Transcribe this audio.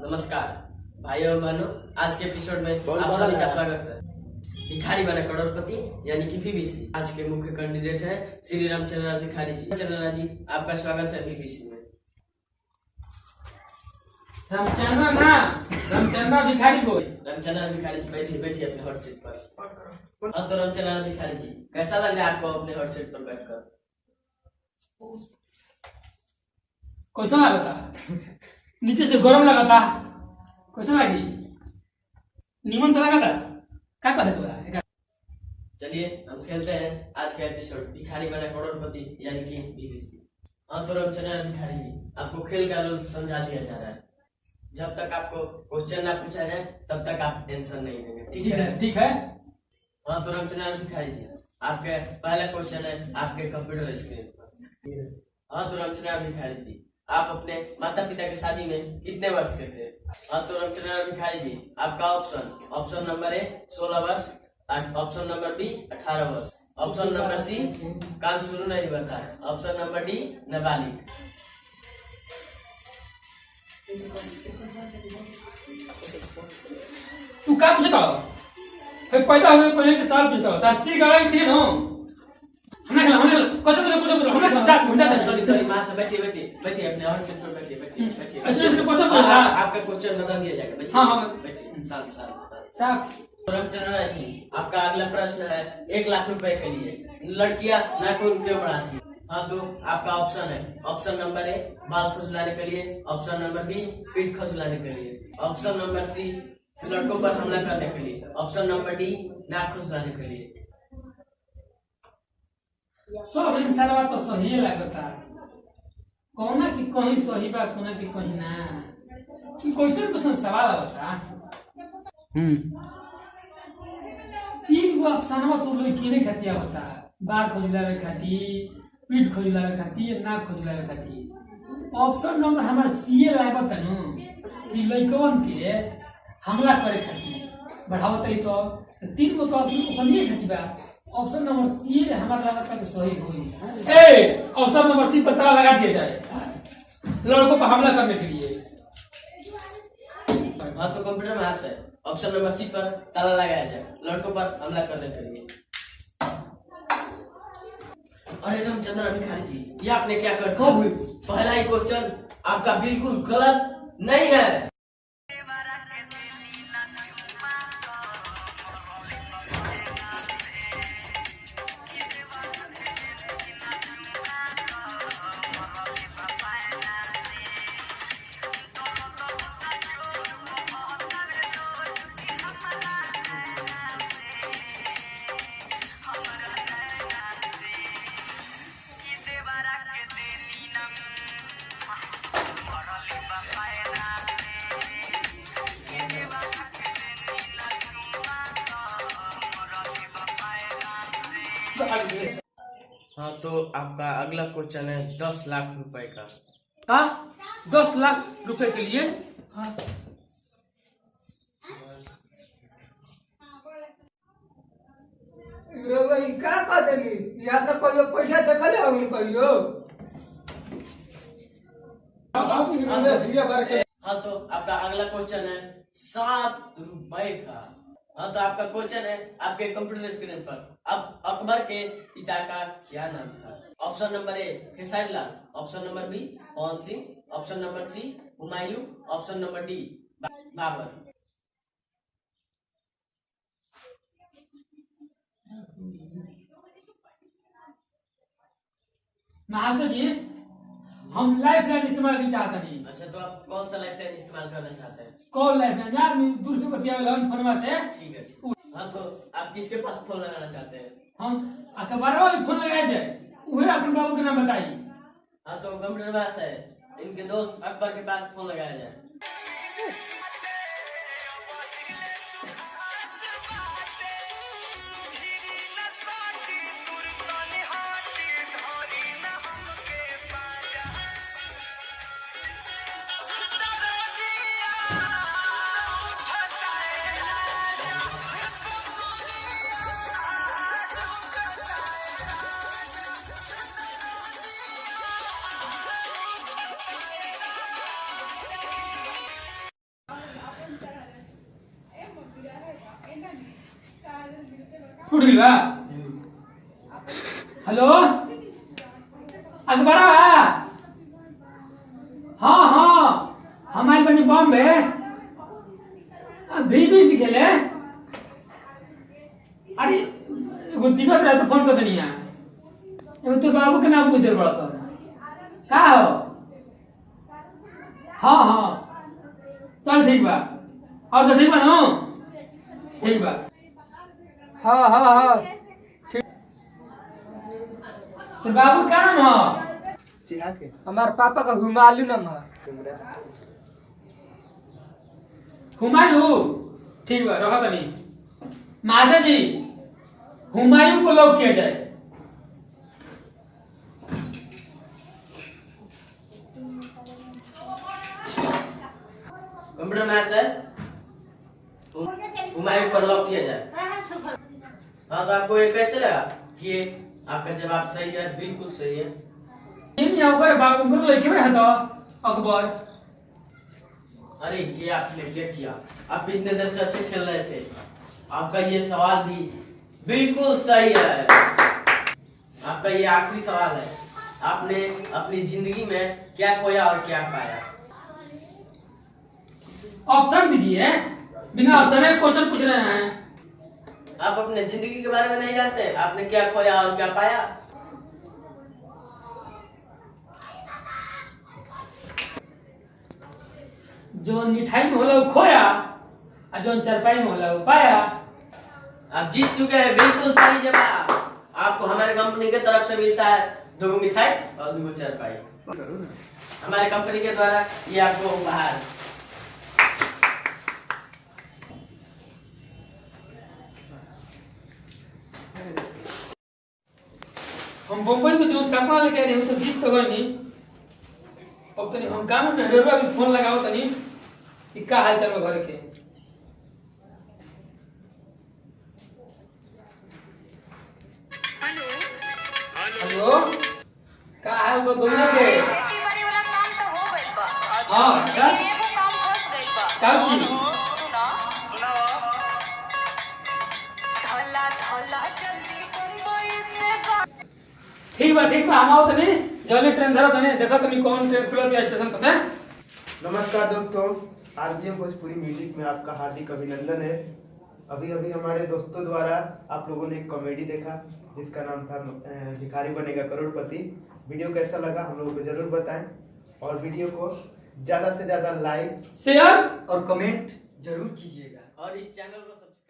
नमस्कार भाइयों और बहनों, आज के एपिसोड में आप सभी का स्वागत है। भिखारी बना करोड़पति यानी कि बीबीसी। आज के मुख्य कैंडिडेट है श्री रामचंद्र भिखारी जी। रामचंद्र जी, आपका स्वागत है बीबीसी में। रामचंद्र भिखारी बोल। रामचंद्र भिखारी जी बैठिए अपने हॉट सीट पर। हाँ तो रामचंद्र भिखारी जी, कैसा लग रहा है आपको अपने हॉट सीट पर बैठकर? कैसा लगा था? नीचे से गरम लगा था। कैसा लगी? नीमन तो लगा था। क्या करे तोरा? चलिए हम खेलते हैं आज का एपिसोड भिखारी बना करोड़पति यानी कि बीबीसी। हाँ तो रामचंद्र भिखारी जी, आपको खेल का रूल समझा दिया जा रहा है। जब तक आपको क्वेश्चन ना पूछा जाए तब तक आप आंसर नहीं देंगे, ठीक है। हाँ तो रामचंद्र भिखारी जी, आपके पहला क्वेश्चन है आपके कंप्यूटर स्क्रीन पर। हाँ तो रामचंद्र भिखारी जी, आप अपने माता पिता की शादी में कितने वर्ष के थे? हाँ तो रामचंद्र भिखारी जी, आपका ऑप्शन नंबर ए 16 वर्ष, ऑप्शन नंबर बी 18 वर्ष, ऑप्शन नंबर सी काम शुरू नहीं हुआ था, ऑप्शन नंबर डी नाबालिग। तू क्या पूछता हो? फिर पैदा हुए पहले के साल पूछता हो। साथी गाड़ी नहीं हो। हमने सॉरी मां से बैठिए अपने और सीट पर बैठिए। अच्छा आपका क्वेश्चन बता दिया जाएगा। हाँ बैठिए साथ। साहब रामचंद्र जी, आपका अगला प्रश्न है 1 लाख रुपए के लिए लड़कियां नाखून क्यों बढ़ाती? हाँ तो आपका ऑप्शन है ऑप्शन नंबर ए बाल खुजलाने के लिए, ऑप्शन नंबर बी पीठ खुजलाने के लिए, ऑप्शन नंबर सी लड़कों पर हमला करने के लिए, ऑप्शन नंबर डी नाक खुजलाने के लिए। सब इंसान तो सही लगता। कोना की कहीं सही बा, कोना की कहीं ना। क्वेश्चन सवाल बता। 3 गो अफसाना तो लोग किने खतिया होता। बाल खोजलावे खाती, पीठ खोजलावे खाती, नाक खोजलावे खाती। ऑप्शन नंबर हमार सी लागत नु कि लइकवन के हमला करे खाती बढ़ावत है। 3 गो तो अपनी खाती बा। ऑप्शन नंबर सी हमारा लगता है सही होगी। ऑप्शन नंबर सी पर ताला लगा दिया जाए लड़कों पर हमला करने के लिए। हाँ तो कंप्यूटर में है ऑप्शन नंबर सी पर ताला लगाया जाए लड़कों पर हमला करने के लिए। अरे रामचंद्र भिखारी जी, ये आपने क्या कर पहला ही क्वेश्चन आपका बिल्कुल गलत नहीं है। हाँ तो आपका अगला क्वेश्चन है 10 लाख रुपए का। हाँ 10 लाख रुपए के लिए। हाँ क्या कर देंगे या तो कोई पैसा देखले हम कहियो। हाँ तो आपका अगला क्वेश्चन है 7 रुपए का। हाँ तो आपका क्वेश्चन है आपके कंप्यूटर स्क्रीन पर अब अकबर के पिता का क्या नाम था? Option number A Khesari Lal, option number B Pawan Singh, option number C Humayun, option number D Babar. महाशय जी, हम लाइफ लाइन इस्तेमाल नहीं चाहते नहीं। अच्छा तो आप कौन सा लाइफ लाइन इस्तेमाल करना चाहते हैं? कॉल लाइफ लाइन यार दूर से बतिया फोनवा से। ठीक है। हाँ तो आप किसके पास फोन लगाना चाहते हैं? हम अखबारवा में फोन लगाए जाए उहे अपन बाबू के नाम बताइए। हाँ तो कंप्यूटर पास है, इनके दोस्त अकबर के पास फोन लगाया जाए। फुट गई बा हेलो अखबारा हाँ हाँ हमारे बनी बॉम्बे बीबी सिखेले अरे एगो दिक्कत रहे तो फोन कर देनी है एगो तोर बाबू के नाम पूछ दे बड़ा सा का हो हाँ हाँ चल ठीक बा और सब ठीक बा ना ठीक बा हाँ हाँ हाँ तोर बाबू का नाम हो हमारे पापा का हुमायूं नाम है। हुमायूं ठीक बा रखा तनी मासा जी हुमायूं को लॉक किया जाए कंप्यूटर मैथ है हुमायूं पर लॉक किया जाए। हाँ तो आपको ये कैसे लगा कि ये आपका जवाब सही है? बिल्कुल सही है। इन यहाँ पर बाबू को लेके में हटा अकबर अरे ये आपने क्या किया? आप इतने देर से अच्छे खेल रहे थे, आपका ये सवाल भी बिल्कुल सही है। आपका ये आखिरी सवाल है, आपने अपनी जिंदगी में क्या खोया और क्या पाया? ऑप्शन दीजिए बिना ऑप्शन के क्वेश्चन पूछ रहे हैं। आप अपने जिंदगी के बारे में नहीं जानते, आपने क्या खोया और क्या पाया? जो मिठाई में होला वो खोया और जो चरपाई में होला वो पाया। आप जीत चुके हैं, बिल्कुल सही जवाब। आपको हमारे कंपनी के तरफ से मिलता है 2 मिठाई और 2 चरपाई। हमारे कंपनी के द्वारा ये आपको उपहार। हम बम्बई में जो सपना लेके रहे तो जीत तो गए नहीं। अब तनी हम काम में हेरोबा भी फोन लगाओ तनी कि का हाल चाल बा घर के। हेलो का हाल बा दुनिया के? खेती बाड़ी वाला काम तो हो गइल बा। हाँ, क्या? लेकिन एगो काम फंस गइल बा। का चीज? सुना धला धला जल्दी बम्बई से ठीक बा हम आओ तनी जल्दी ट्रेन धरो तनी देखो तनी कौन ट्रेन खुलत है स्टेशन पर से। नमस्कार दोस्तों, आरबीएम भोजपुरी म्यूजिक में आपका हार्दिक अभिनंदन है। अभी अभी हमारे दोस्तों द्वारा आप लोगों ने एक कॉमेडी देखा जिसका नाम था भिखारी बनेगा करोड़पति। वीडियो कैसा लगा हम लोगों को जरूर बताएं और वीडियो को ज़्यादा से ज़्यादा लाइक शेयर और कमेंट जरूर कीजिएगा। और इस चैनल को सब्सक्राइब